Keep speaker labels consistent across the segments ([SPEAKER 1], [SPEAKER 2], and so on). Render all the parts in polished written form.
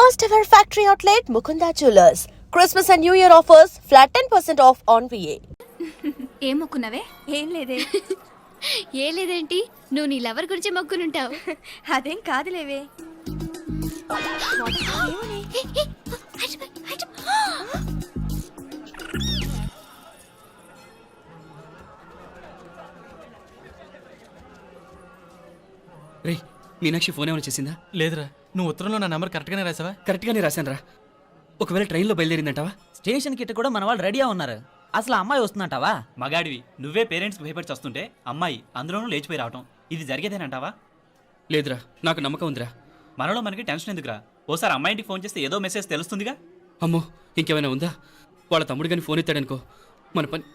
[SPEAKER 1] First ever factory outlet Mukunda Jewelers. Christmas and New Year offers flat 10% off on VA.
[SPEAKER 2] ఏం మొక్కున్నావే? ఏం లేదే.
[SPEAKER 3] ఏ లేదేంటి, నువ్వు నీ లవర్ గురించి మొక్కునుంటావు.
[SPEAKER 2] అదేం కాదులేవే.
[SPEAKER 4] రే మీనాక్షి ఫోన్ ఏమైనా చేసిందా?
[SPEAKER 5] లేదురా, నువ్వు ఉత్తరంలో నా నెంబర్ కరెక్ట్గానే రాసావా?
[SPEAKER 4] కరెక్ట్గానే రాశాను రా. ఒకవేళ ట్రైన్లో బయలుదేరిందంటావా?
[SPEAKER 6] స్టేషన్ కిட்ட కూడా మన వాళ్ళు రెడీగా ఉన్నారు. అసలు అమ్మాయి వస్తుందంటావా?
[SPEAKER 7] మగాడివి నువ్వే పేరెంట్స్కి భయపడి వస్తుంటే అమ్మాయి అందులోనూ లేచిపోయి రావటం ఇది జరిగేదేనంటావా?
[SPEAKER 4] లేదురా, నాకు నమ్మకం ఉందిరా.
[SPEAKER 7] మనలో మనకి టెన్షన్ ఎందుకురా? ఓసారి అమ్మాయింటికి ఫోన్ చేస్తే ఏదో మెసేజ్ తెలుస్తుందిగా.
[SPEAKER 4] అమ్మో, ఇంకేమైనా ఉందా? వాళ్ళ తమ్ముడు కానీ ఫోన్ ఎత్తాడనుకో, మన పని.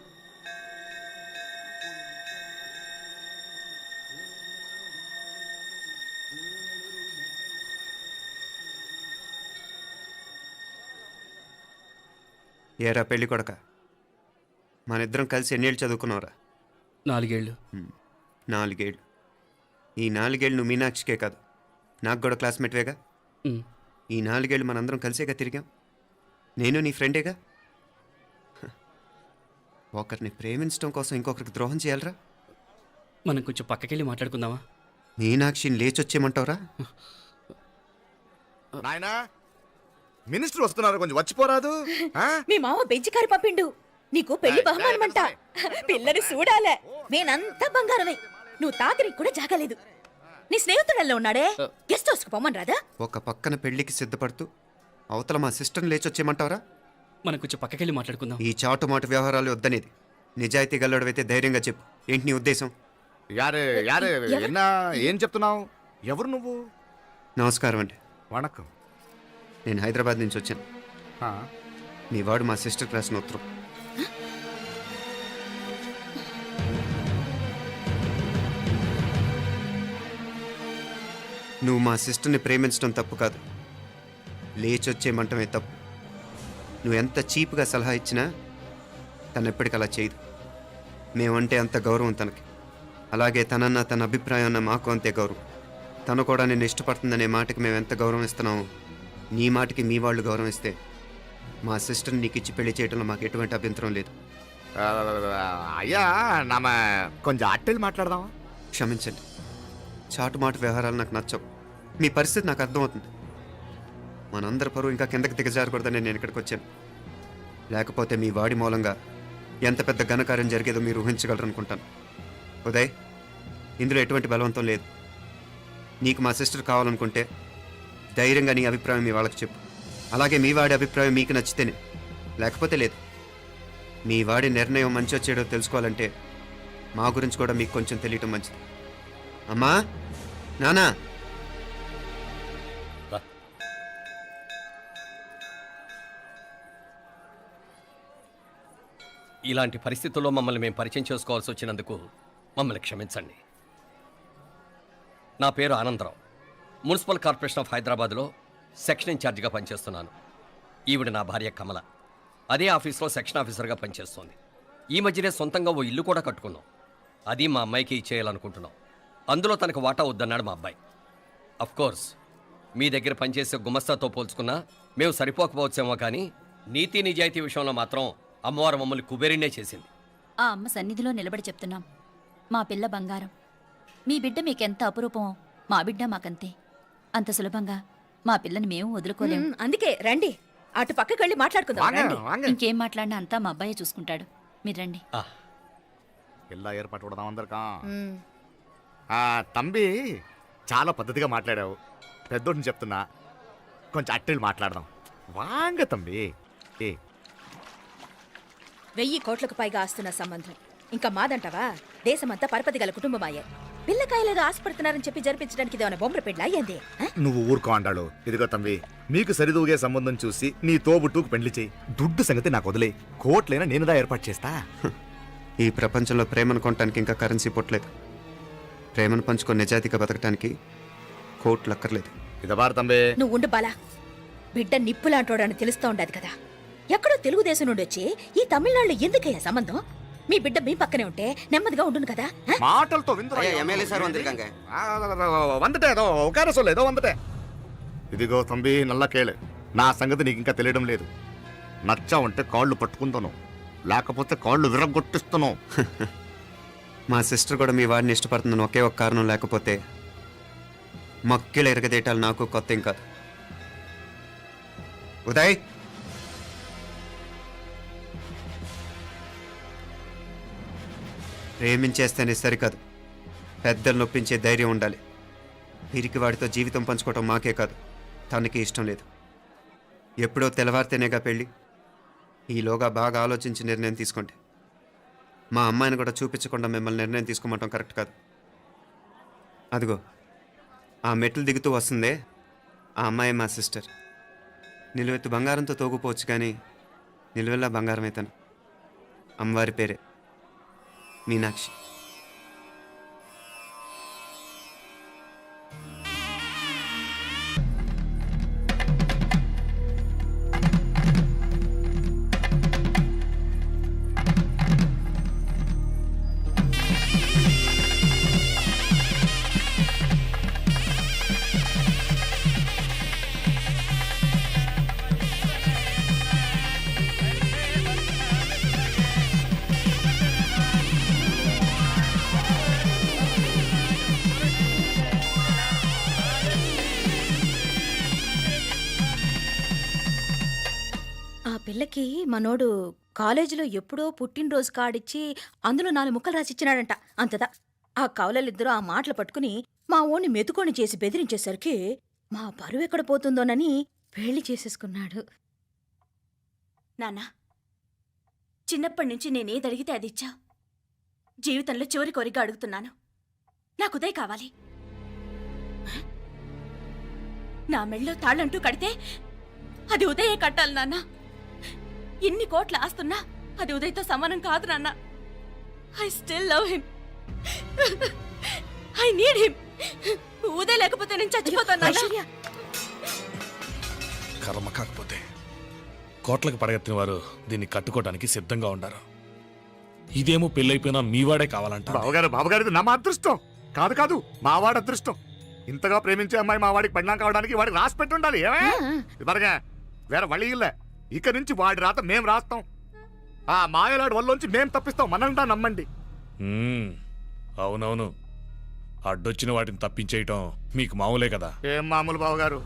[SPEAKER 8] ఏరా పెళ్ళి కొడక, మన ఇద్దరం కలిసి ఎన్నేళ్ళు చదువుకున్నావురా?
[SPEAKER 4] 4 ఏళ్ళు.
[SPEAKER 8] 4 ఏళ్ళు. ఈ 4 ఏళ్ళు నువ్వు మీనాక్షికే కాదు, నాకు కూడా క్లాస్మేట్వేగా. ఈ 4 ఏళ్ళు మనందరం కలిసేగా తిరిగాం. నేను నీ ఫ్రెండేగా. ఒకరిని ప్రేమించడం కోసం ఇంకొకరికి ద్రోహం చేయాలరా?
[SPEAKER 4] మనం కొంచెం పక్కకెళ్ళి మాట్లాడుకుందామా?
[SPEAKER 8] మీనాక్షిని లేచొచ్చేయమంటావురా?
[SPEAKER 9] నాయనా, మినిస్టర్ వస్తున్నారు, కొంచెం వచ్చిపోరాదు.
[SPEAKER 2] మీ మామ బెంచికారు పంపిండు, నీకు పెళ్లి బహుమానమంట. పిల్లని చూడాలే, నేనంతా బంగారమే. నువ్వు తాకరికి కూడా జాగలేదు. నీ స్నేహితుడల్లో ఉన్నాడే, గెస్ట్ హౌస్ కు పొమ్మని రాదా?
[SPEAKER 8] ఒక పక్కన పెళ్లికి సిద్ధపడుతూ అవతల మా సిస్టర్ని లేచొచ్చేయమంటావురా?
[SPEAKER 4] మనం కొంచెం పక్కకెళ్ళి మాట్లాడుకుందాం.
[SPEAKER 8] ఈ చాటుమాటు వ్యవహారాలు వద్దనేది. నిజాయితీ గల్లడవైతే ధైర్యంగా చెప్పు, ఏంటి నీ ఉద్దేశం?
[SPEAKER 9] యారే యారే ఎన్నా, ఏం చెప్తున్నావు? ఎవరు నువ్వు?
[SPEAKER 8] నమస్కారం అండి.
[SPEAKER 9] వణకం.
[SPEAKER 8] నేను హైదరాబాద్ నుంచి వచ్చాను. మీ వాడు మా సిస్టర్ రాసిన ఉత్తరం. నువ్వు మా సిస్టర్ని ప్రేమించడం తప్పు కాదు, లేచొచ్చేయమంటమే తప్పు. నువ్వు ఎంత చీప్గా సలహా ఇచ్చినా తను ఎప్పటికీ అలా చేయదు. మేమంటే అంత గౌరవం తనకి, అలాగే తనన్న తన అభిప్రాయం అన్న మాకు అంతే గౌరవం. తను కూడా నిన్ను ఇష్టపడుతుందనే మాటకి మేము ఎంత గౌరవం ఇస్తున్నామో నీ మాటకి మీ వాళ్ళు గౌరవం ఇస్తే మా సిస్టర్ని నీకు ఇచ్చి పెళ్లి చేయడంలో మాకు ఎటువంటి అభ్యంతరం లేదు.
[SPEAKER 9] అయ్యా నామ కొంచెం అట్టెళ్ళి మాట్లాడదామా?
[SPEAKER 8] క్షమించండి, చాటుమాటు వ్యవహారాలు నాకు నచ్చవు. మీ పరిస్థితి నాకు అర్థమవుతుంది. మనందరి పరువు ఇంకా కిందకి దిగజారకూడదని నేను ఇక్కడికి వచ్చాను. లేకపోతే మీ వాడి మూలంగా ఎంత పెద్ద ఘనకార్యం జరిగేదో మీరు ఊహించగలరు అనుకుంటాను. ఉదయ్, ఇందులో ఎటువంటి బలవంతం లేదు. నీకు మా సిస్టర్ కావాలనుకుంటే ధైర్యంగా నీ అభిప్రాయం మీ వాళ్ళకి చెప్పు. అలాగే మీ వాడి అభిప్రాయం మీకు నచ్చితేనే, లేకపోతే లేదు. మీ వాడి నిర్ణయం మంచి వచ్చేడో తెలుసుకోవాలంటే మా గురించి కూడా మీకు కొంచెం తెలియటం మంచిది. అమ్మా, నానా,
[SPEAKER 10] ఇలాంటి పరిస్థితుల్లో మమ్మల్ని మేము పరిచయం చేసుకోవాల్సి వచ్చినందుకు మమ్మల్ని క్షమించండి. నా పేరు ఆనందరావు, మున్సిపల్ కార్పొరేషన్ ఆఫ్ హైదరాబాద్లో సెక్షన్ ఇన్ఛార్జిగా పనిచేస్తున్నాను. ఈవిడ నా భార్య కమల, అదే ఆఫీస్లో సెక్షన్ ఆఫీసర్గా పనిచేస్తోంది. ఈ మధ్యనే సొంతంగా ఓ ఇల్లు కూడా కట్టుకున్నాం. అది మా అమ్మాయికి ఇచ్చేయాలనుకుంటున్నాం. అందులో తనకు వాటా వద్దన్నాడు మా అబ్బాయి. అఫ్కోర్స్ మీ దగ్గర పనిచేసే గుమస్తాతో పోల్చుకున్నా మేము సరిపోకపోవచ్చేమో, కానీ నీతి నిజాయితీ విషయంలో మాత్రం అమ్మవారు మమ్మల్ని కుబేరినే చేసింది.
[SPEAKER 11] ఆ అమ్మ సన్నిధిలో నిలబడి చెప్తున్నాం, మా పిల్ల బంగారం. మీ బిడ్డ మీకెంత అపురూపమో మా బిడ్డ మాకంతే. అంత సులభంగా మా పిల్లని మేము వదులుకోలేము.
[SPEAKER 2] అందుకే రండి, అటు పక్కకి వెళ్ళి మాట్లాడుకుందాం. రండి.
[SPEAKER 11] ఇంకేం మాట్లాడినా అంతా మా అబ్బాయే చూసుకుంటాడు. మీరు రండి.
[SPEAKER 9] ఇలా ఏర్పాటు కొడదాం అందరికా. తంబి, చాలా పద్ధతిగా మాట్లాడావు. పెద్దోడిని చెప్తున్నా, కొంచెం అట్టెళ్ళి మాట్లాడదాం. వాంగ తంబి.
[SPEAKER 2] 1000 కోట్లకు పైగా ఆస్తున్న సంబంధం ఇంకా మాదంటావా? దేశమంతా పరపతి గల కుటుంబమాయే. పిల్లకాయలుగా ఆశపడుతున్నారని చెప్పి జరిపించడానికి ఇదేమైనా బొమ్మర పెళ్ళి అయ్యింది?
[SPEAKER 9] నువ్వు ఊరుకో అంటాడు. ఇదిగో తంబి, మీకు సరిదూగే సంబంధం చూసి నీ తోబుట్టుకు పెళ్లి చేయి. దుడ్డు సంగతి నాకు వదిలే, కోట్లైనా నేనుదా ఏర్పాటు చేస్తా.
[SPEAKER 8] ఈ ప్రపంచంలో ప్రేమను కొనటానికి ఇంకా కరెన్సీ పుట్టలేదు. ప్రేమను పంచుకొని నిజాయితీగా బతకటానికి కోట్లు అక్కర్లేదు.
[SPEAKER 9] ఇదబారు తంబి,
[SPEAKER 2] నువ్వు ఉండు బాలా. బిడ్డ నిప్పులాంటోడని తెలుస్తూ ఉండదు కదా. ఎక్కడో తెలుగుదేశం నుండి వచ్చి ఈ తమిళనాడులో ఎందుకయ్యా సంబంధం? మీ బిడ్డ మీ పక్కనే ఉంటే నెమ్మదిగా ఉండును కదా.
[SPEAKER 9] మాటలతో ఇదిగో తంబి నల్లకేళే, నా సంగతి నీకు ఇంకా తెలియడం లేదు. నచ్చావంటే కాళ్ళు పట్టుకుంటాను, లేకపోతే కాళ్ళు విరగొట్టిస్తాను.
[SPEAKER 8] మా సిస్టర్ కూడా మీ వాడిని ఇష్టపడుతుందని ఒకే ఒక కారణం లేకపోతే మక్కిలు ఎరగదేయటాలు నాకు కొత్త ఏం కాదు. ఉదయ్, ప్రేమించేస్తేనే సరికాదు, పెద్దలు నొప్పించే ధైర్యం ఉండాలి. వీరికి వాడితో జీవితం పంచుకోవటం మాకే కాదు, తనకి ఇష్టం లేదు. ఎప్పుడో తెల్లవారితేనేగా పెళ్ళి. ఈలోగా బాగా ఆలోచించి నిర్ణయం తీసుకోండి. మా అమ్మాయిని కూడా చూపించకుండా మిమ్మల్ని నిర్ణయం తీసుకోమంటాం కరెక్ట్ కాదు. అదిగో ఆ మెట్లు దిగుతూ వస్తుందే, ఆ అమ్మాయి మా సిస్టర్. నిలువెత్తు బంగారంతో తోగుపోవచ్చు, కానీ నిలువెల్లా బంగారం అవుతాను. అమ్మవారి పేరే మీనాక్షి.
[SPEAKER 2] ఆ పిల్లకి మనోడు కాలేజీలో ఎప్పుడో పుట్టినరోజు కాడిచ్చి అందులో 4 ముక్కలు రాసిచ్చినాడంట. అంతదా ఆ కవలలిద్దరూ ఆ మాటలు పట్టుకుని మా ఓణ్ణి మెతుకొని చేసి బెదిరించేసరికి మా పరువు ఎక్కడ పోతుందోనని పెళ్లి చేసేసుకున్నాడు. నాన్నా, చిన్నప్పటి నుంచి నేనేదడిగితే అది ఇచ్చా. జీవితంలో చివరి కోరిక అడుగుతున్నాను. నాకు ఉదయ్ కావాలి. నా మెళ్ళో తాళ్ళంటూ కడితే అది ఉదయే కట్టాలి నాన్న. ఎన్ని కోట్ల ఆస్తున్నా అది ఉదయ్తో సమానం కాదు నాన్న. I still love him. I need him. Uday లేకపోతే నేను చచ్చిపోతాను.
[SPEAKER 12] కర్మ కాకపోతే కోట్లకు పడగెత్తిన వారు దీన్ని కట్టుకోవడానికి సిద్ధంగా ఉండారు. ఇదేమో పెళ్ళైపోయినా మీవాడే కావాలంట.
[SPEAKER 9] బావగారు నా మా అదృష్టం కాదు కాదు, మావాడి అదృష్టం. ఇంతగా ప్రేమించే అమ్మాయి మా వాడికి పెళ్ళాం కావడానికి వాడికి రాసి పెట్టి ఉండాలి. ఇవరగా వేరే వళి ఇల్లే. ఇక నుంచి వాడి రాత మేం రాస్తాం. ఆ మాయలాడి వల్లోంచి మేం తప్పిస్తాం. మనంతా నమ్మండి.
[SPEAKER 12] అవునవును, అడ్డొచ్చిన వాటిని తప్పించేయటం మీకు మామూలే కదా.
[SPEAKER 9] ఏం మామూలు బావగారు,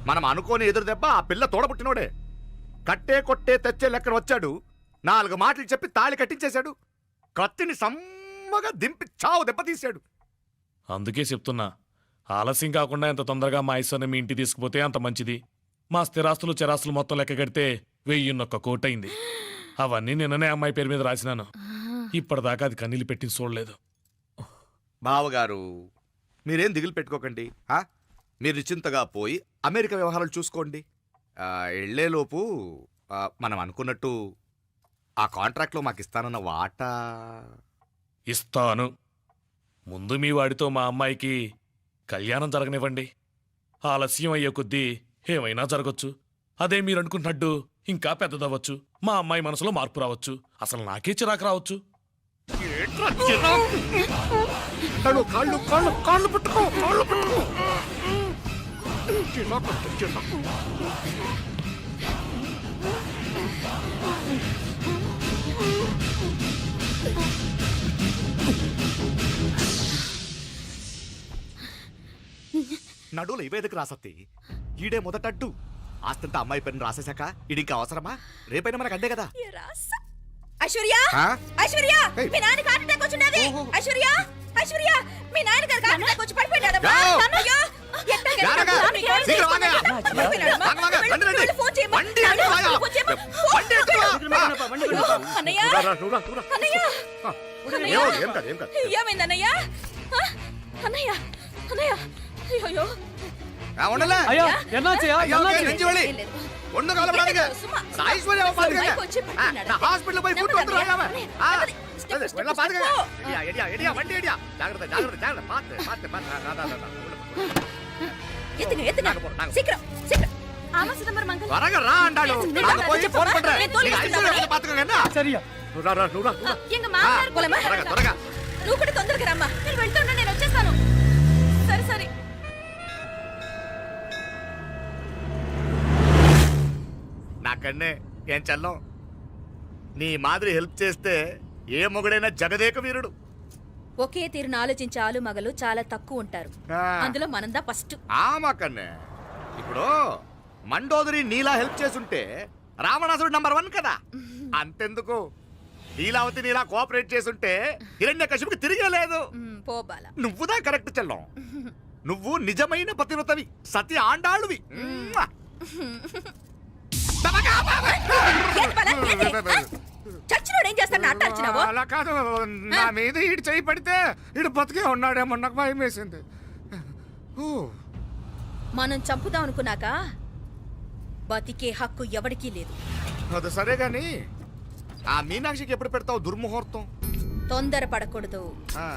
[SPEAKER 9] మనం అనుకోని ఎదురు దెబ్బ ఆ పిల్ల తోడబుట్టినోడే. కట్టే కొట్టే తెచ్చే లెక్కన వచ్చాడు. 4 మాటలు చెప్పి తాళి కట్టించేశాడు. కత్తిని సమ్మగా దింపి చావు దెబ్బతీశాడు.
[SPEAKER 12] అందుకే చెప్తున్నా, ఆలస్యం కాకుండా ఎంత తొందరగా మా ఐశ్వర్యం మీ ఇంటికి తీసుకుపోతే అంత మంచిది. మా స్థిరాస్తులు చిరాస్తులు మొత్తం లెక్క కడితే 1001 కోటయింది. అవన్నీ నిన్ననే అమ్మాయి పేరు మీద రాసినాను. ఇప్పటిదాకా అది కన్నీళ్ళు పెట్టి చూడలేదు.
[SPEAKER 9] బావగారు మీరేం దిగులు పెట్టుకోకండి. మీరు నిశ్చింతగా పోయి అమెరికా వ్యవహారాలు చూసుకోండి. వెళ్లేలోపు మనం అనుకున్నట్టు ఆ కాంట్రాక్ట్లో మాకు ఇస్తానన్న వాటా
[SPEAKER 12] ఇస్తాను. ముందు మీ వాడితో మా అమ్మాయికి కళ్యాణం జరగనివ్వండి. ఆలస్యం అయ్యే కొద్దీ ఏమైనా జరగచ్చు. అదే మీరు అనుకుంటున్నట్టు ఇంకా పెద్దదవ్వచ్చు. మా అమ్మాయి మనసులో మార్పు రావచ్చు. అసలు నాకే చిరాకు రావచ్చు.
[SPEAKER 9] నడువులు ఇవేదకు రాసత్తి. ఈడే మొదటట్టు ఆస్తంతా అమ్మాయి పేరుని రాసేశాక ఈడింకా అవసరమా? రేపైనా మనకు అంతే కదా.
[SPEAKER 2] ఐశ్వర్య, ఐశ్వర్య, మీ నాన్న హార్ట్ అటాక్ వచ్చినది. ఐశ్వర్య, ఐశ్వర్య, మీ నాన్న గారికి హార్ట్ అటాక్ వచ్చి పడిపోయాడు. అన్నయ్య, ఏమైందన్నయ్య? అన్నయ్య, అన్నయ్య, అయ్యో
[SPEAKER 9] హాస్పిటల్ పోయి
[SPEAKER 2] నువ్వు కూడా తొందరగా రమ్మా. నేను వెళ్తున్నా, నేను వచ్చేస్తాను. సరే సరే.
[SPEAKER 9] కన్నే ఏం చల్లం నీ మాదిరి హెల్ప్ చేస్తే ఏ మొగుడైనా జగదేక వీరుడు.
[SPEAKER 2] ఒకే తీరును ఆలోచించే ఆలు మగలు చాలా తక్కువ ఉంటారు.
[SPEAKER 9] ఆ.
[SPEAKER 2] అందులో మనందా ఫస్ట్.
[SPEAKER 9] మా కన్నే ఇప్పుడు మండోదరి నీలా హెల్ప్ చేసుంటే రావణాసుడు నంబర్ 1 కదా. అంతెందుకు లీలావతి నీలా కోఆపరేట్ చేసుంటే హిరణ్యకశిపుకి తిరిగే లేదు.
[SPEAKER 2] పోబాల
[SPEAKER 9] నువ్వుదా కరెక్ట్ చెల్లం. నువ్వు నిజమైన పతివ్రతవి, సతి ఆండాళువి.
[SPEAKER 2] చచ్చినోడు ఏం చేస్తాడు అట్టార్చినావు?
[SPEAKER 9] అలా కాదు, నా మీద ఈడు చేయి పడితే ఈడు బతికే ఉన్నాడేమో నాకు భయం వేసింది.
[SPEAKER 2] మనం చంపుదాం అనుకున్నాక బతికే హక్కు ఎవరికీ లేదు.
[SPEAKER 9] అది సరే గాని ఆ మీనాక్షికి ఎప్పుడు పెడతావు దుర్ముహూర్తం?
[SPEAKER 2] తొందర పడకూడదు.
[SPEAKER 9] ఆ,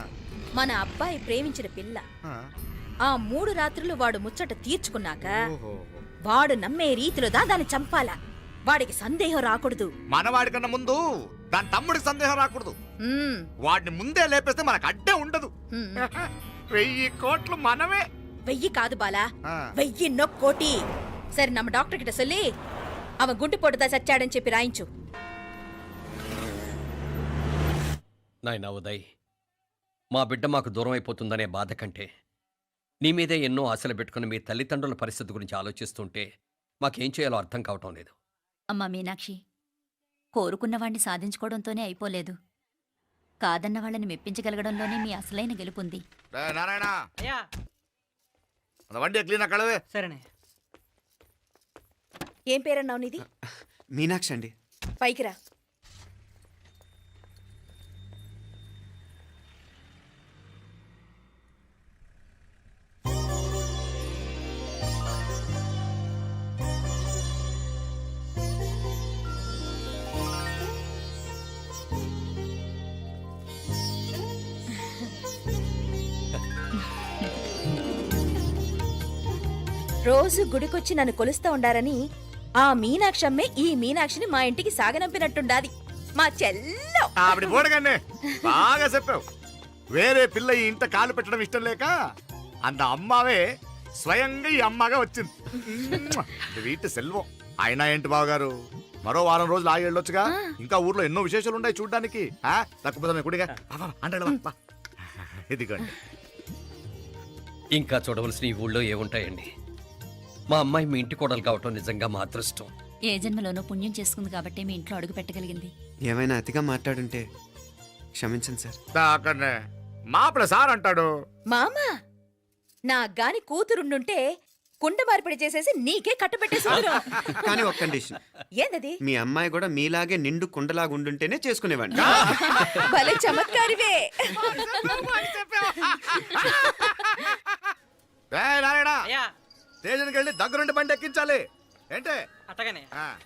[SPEAKER 2] మన అబ్బాయి ప్రేమించిన పిల్ల
[SPEAKER 9] ఆ.
[SPEAKER 2] ఆ 3 రాత్రులు వాడు ముచ్చట తీర్చుకున్నాక
[SPEAKER 9] ఓహో.
[SPEAKER 2] వాడు నమ్మే రీతిలో దాన్ని చంపాలా. వాడికి సందేహం రాకూడదు.
[SPEAKER 9] మనవాడి కన్నా ముందు దాని తమ్ముడికి సందేహం రాకూడదు.
[SPEAKER 2] మ్మ్.
[SPEAKER 9] వాడిని ముందే లేపేస్తే మనకు అడ్డే ఉండదు.
[SPEAKER 2] మ్మ్.
[SPEAKER 9] 1000 కోట్లు మనమే.
[SPEAKER 2] 1000 కాదు బాలా,
[SPEAKER 9] ఆ.
[SPEAKER 2] 1000 కోటి. సరే నమ్మ డాక్టర్ కిட்ட சொல்லி அவன் గుండు పొట్టుదా చచ్చాడని చెప్పి రాయించు.
[SPEAKER 10] నాయనా ఉదయ్, మా బిడ్డ మాకు దూరం అయిపోతుందనే బాధ కంటే నీ మీదే ఎన్నో ఆశలు పెట్టుకుని మీ తల్లిదండ్రుల పరిస్థితి గురించి ఆలోచిస్తుంటే మాకేం చేయాలో అర్థం కావటం లేదు.
[SPEAKER 11] అమ్మా మీనాక్షి, కోరుకున్నవాణ్ణి సాధించుకోవడంతోనే అయిపోలేదు. కాదన్న వాళ్ళని మెప్పించగలగడంలోనే మీ అసలైన గెలుపుంది.
[SPEAKER 9] నారాయణ వండి క్లీన్ కళవే.
[SPEAKER 6] సరేనే.
[SPEAKER 2] ఏం పేరన్నావు నీది?
[SPEAKER 8] మీనాక్షి అండి.
[SPEAKER 2] పైకి రా. రోజు గుడికొచ్చి నన్ను కొలుస్తా ఉండారని ఆ మీనాక్షమ్మే ఈ మీనాక్షిని మా ఇంటికి సాగనంపినట్టుండాది. మా చెల్లో
[SPEAKER 9] ఆవిడ బోడగానే బాగా చెప్పావు. వేరే పిల్ల ఈ ఇంట కాలు పెట్టడం ఇష్టం లేక అంత అమ్మావే స్వయంగా ఈ అమ్మగా వచ్చింది. వీటి సెల్వం. అయినా ఏంటి బావగారు, మరో వారం రోజులు ఆగి వెళ్ళొచ్చుగా. ఇంకా ఊర్లో ఎన్నో విశేషాలు ఉన్నాయి చూడ్డానికి. తక్కువ కుడిగా అంటాడు. ఇదిగోండి.
[SPEAKER 10] ఇంకా చూడవలసిన ఈ ఊళ్ళో ఏముంటాయండి? మా అమ్మాయి మీ ఇంటి కోడలు కావటం నిజంగా మా అదృష్టం.
[SPEAKER 11] ఏ జన్మలోనో పుణ్యం చేసుకుంది కాబట్టి మీ ఇంట్లో అడుగు పెట్టగలిగింది.
[SPEAKER 8] ఏమైనా అతిగా మాట్లాడుంటే క్షమించండి సార్.
[SPEAKER 9] దాకనే మాపడ సార్ అంటాడు.
[SPEAKER 2] మామా నా గాని కూతురుండుంటే కుండ మార్పిడి చేసేసి నీకే కట్టబెట్టేసి
[SPEAKER 8] కానీ ఒక కండిషన్.
[SPEAKER 2] ఏందది?
[SPEAKER 8] మీ అమ్మాయి కూడా మీలాగే నిండు కుండలాగా ఉండుంటేనే చేసుకునేవాడిని.
[SPEAKER 2] భలే చమత్కారివే.
[SPEAKER 9] స్టేషన్కి వెళ్ళి దగ్గరుండి బండి ఎక్కించాలి. ఏంటే?
[SPEAKER 6] అట్టగానే.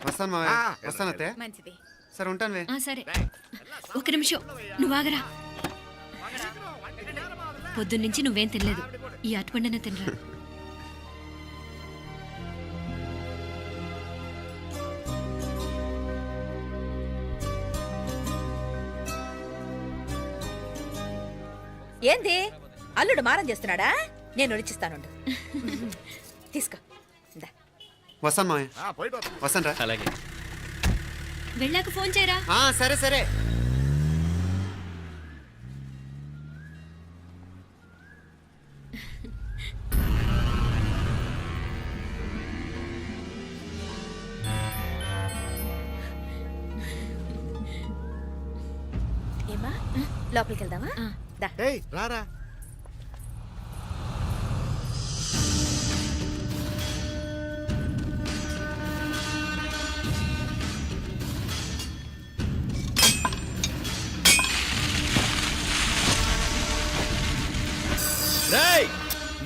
[SPEAKER 8] వస్తాను మావయ్య. వస్తాను అత్తే.
[SPEAKER 2] మంచిది.
[SPEAKER 8] సరే ఉంటాను.
[SPEAKER 3] సరే ఒక నిమిషం నువ్వు ఆగరా. పొద్దున్నుంచి నువ్వేం తినలేదు. ఈ అటుపండనే తినరా.
[SPEAKER 2] ఏంది అల్లుడు మారం చేస్తున్నాడా? నేను రుచిస్తాను. తీసుకో.
[SPEAKER 8] వస్తాను మావయ్య. వస్తాను రా.
[SPEAKER 10] అలాగే.
[SPEAKER 3] వెళ్ళాక ఫోన్ చేయరా.
[SPEAKER 8] సరే సరే.
[SPEAKER 2] ఏమా లోపలికి వెళ్దామా? దా.
[SPEAKER 9] రారా.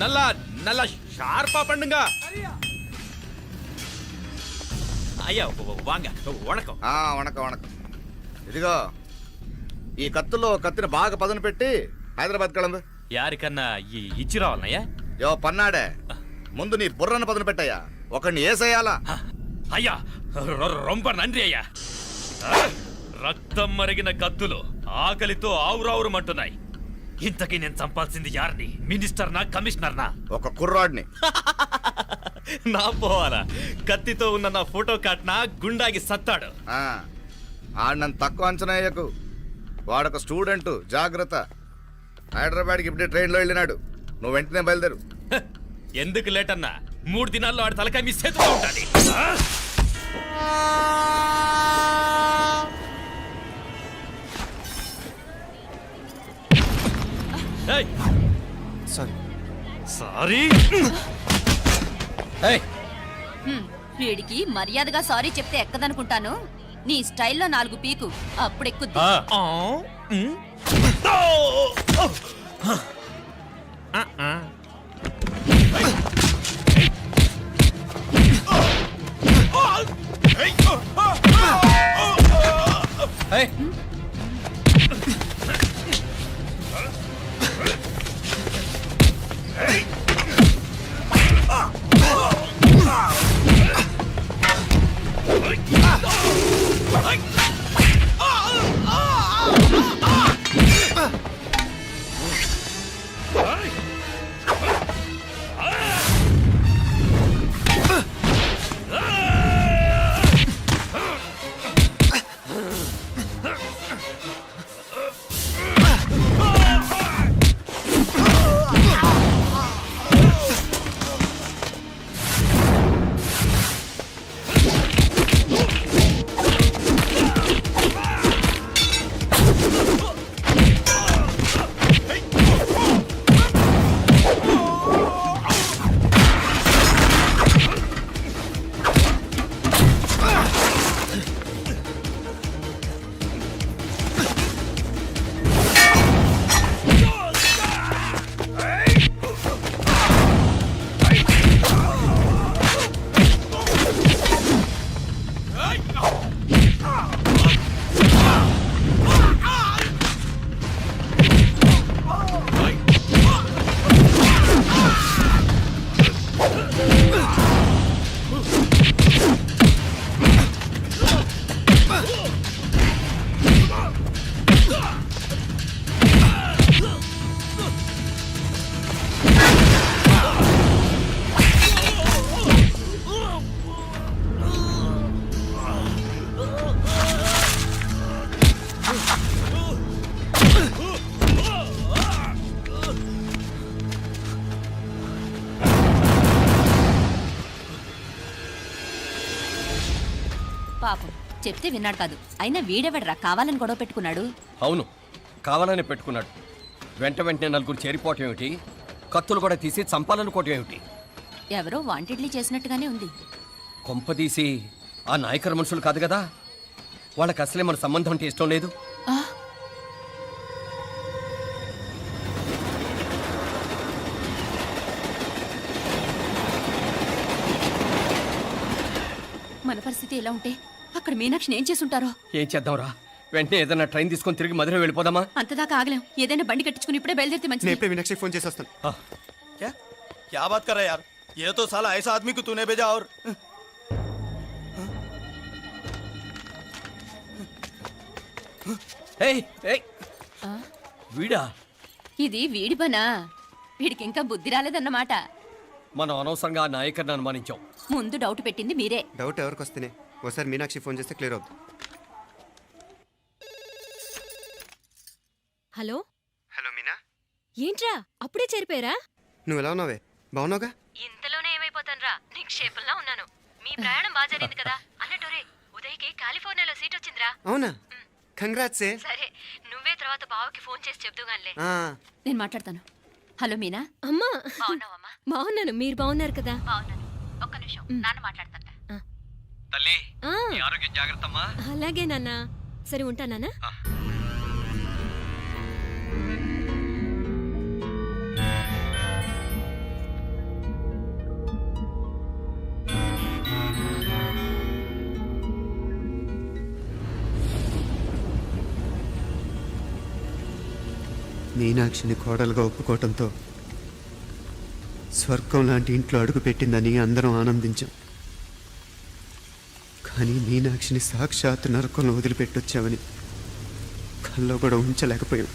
[SPEAKER 5] నల్ల నల్ల షార్పా పండుగ. అయ్యా వాంగ వణకం.
[SPEAKER 9] వణకం వణకం. ఇదిగో ఈ కత్తుల్లో కత్తిని బాగా పదును పెట్టి హైదరాబాద్ కళందు.
[SPEAKER 5] యారికన్నా ఇచ్చి రావాలన్నయ్యా?
[SPEAKER 9] యో పన్నాడే, ముందు నీ బుర్రను పదును పెట్టయ్యా. ఒకడిని ఏసేయాలా?
[SPEAKER 5] అయ్యా రొంప నంది అయ్యా. రక్తం మరిగిన కత్తులు ఆకలితో ఆవురావురమంటున్నాయి. ఇంతకీ నేను చంపాల్సింది యారిని? మినిస్టర్నా కమిషనర్నా?
[SPEAKER 9] ఒక కుర్రాడిని.
[SPEAKER 5] నా పోవాలా? కత్తితో ఉన్న నా ఫోటో కాట్నా గుండాగి సత్తాడు.
[SPEAKER 9] ఆడినంత తక్కువ అంచనా వేయకు. వాడొక స్టూడెంట్, జాగ్రత్త. హైదరాబాద్కి ఇప్పుడే ట్రైన్లో వెళ్ళినాడు. నువ్వు వెంటనే బయలుదేరు.
[SPEAKER 5] ఎందుకు లేట్ అన్నా? 3 దినాల్లో ఆడి తలకాయ మీ చేతిలో ఉండాలి.
[SPEAKER 8] సారీ.
[SPEAKER 5] సారీ.
[SPEAKER 11] వీడికి మర్యాదగా సారీ చెప్తే ఎక్కదనుకుంటాను. నీ స్టైల్లో 4 పీకు, అప్పుడు ఎక్కుద్ది. పాపం చెప్తే విన్నాడు కాదు. అయినా వీడెవడరా కావాలని గొడవ పెట్టుకున్నాడు?
[SPEAKER 10] అవును, కావాలని పెట్టుకున్నాడు. వెంటనే నలుగురు చేరిపోవటం ఏమిటి, కత్తులు కూడా తీసి చంపాలనుకోవటం ఏమిటి?
[SPEAKER 11] ఎవరో వాంటెడ్లీ చేసినట్టుగానే ఉంది.
[SPEAKER 10] కొంపదీసి ఆ నాయకర్ మనుషులు కాదు కదా? వాళ్ళకి అసలే మన సంబంధం అంటే ఇష్టం లేదు.
[SPEAKER 11] మన పరిస్థితి ఎలా ఉంటే అక్కడ మీనాక్షిని ఏం చేసుంటారో?
[SPEAKER 10] ఏం చేద్దాంరా? వెంటనే ఏదైనా ట్రైన్ తీసుకొని తిరిగి మధుర వెళ్ళిపోదామా?
[SPEAKER 11] అంతదాకా ఆగలేం. ఏదైనా బండి కట్టించుకుని ఇప్పుడే బయలుదేరితే మంచిది.
[SPEAKER 8] నేను మీనాక్షికి ఫోన్ చేసి వస్తాను.
[SPEAKER 13] क्या बात कर रहा है यार? ये तो साला ऐसा आदमी को तूने भेजा और
[SPEAKER 10] వీడా?
[SPEAKER 11] ఇది వీడి పనా? వీడికి ఇంకా బుద్ధి రాలేదన్నమాట.
[SPEAKER 10] మనం అనవసరంగా ఆ నాయకర్ని అనుమానించాం.
[SPEAKER 11] ముందు డౌట్ పెట్టింది మీరే.
[SPEAKER 8] డౌట్ ఎవరికి వస్తేనే ఒకసారి మీనాక్షి ఫోన్ చేస్తే క్లియర్ అవుతుంది.
[SPEAKER 3] హలో
[SPEAKER 8] హలో మీనా,
[SPEAKER 3] ఏంట్రా అప్పుడే చేరిపోయారా?
[SPEAKER 8] నువ్వు ఎలా ఉన్నావే? బాగున్నావుగా?
[SPEAKER 3] ఇంతలోనే ఏమైపోతానరా, నిక్షేపంలా ఉన్నాను. మీ ప్రయాణం బాగా జరిగింది కదా? అన్నట్టురే ఉదయ్కి కాలిఫోర్నియాలో సీట్ వచ్చిందిరా.
[SPEAKER 8] అవునా? కంగ్రాట్స్.
[SPEAKER 3] సరే నువ్వే తర్వాత బావకి ఫోన్ చేసి చెప్దుగానిలే.
[SPEAKER 11] నేను మాట్లాడతాను. హలో మీనా.
[SPEAKER 3] అమ్మా బాగున్నాను, మీరు బాగున్నారు కదా?
[SPEAKER 11] బాగున్నాను. ఒక్క నిమిషం, నాన్న మాట్లాడతాను.
[SPEAKER 10] తల్లి, ఆరోగ్యం జాగ్రత్తమ్మా.
[SPEAKER 3] అలాగే నాన్న. సరే ఉంటానా?
[SPEAKER 8] మీనాక్షిని కోడలుగా ఒప్పుకోవటంతో స్వర్గం లాంటి ఇంట్లో అడుగు పెట్టిందని అందరం ఆనందించాం. కానీ మీనాక్షిని సాక్షాత్ నరకంలో వదిలిపెట్టొచ్చామని కల్లో కూడా ఉంచలేకపోయాం.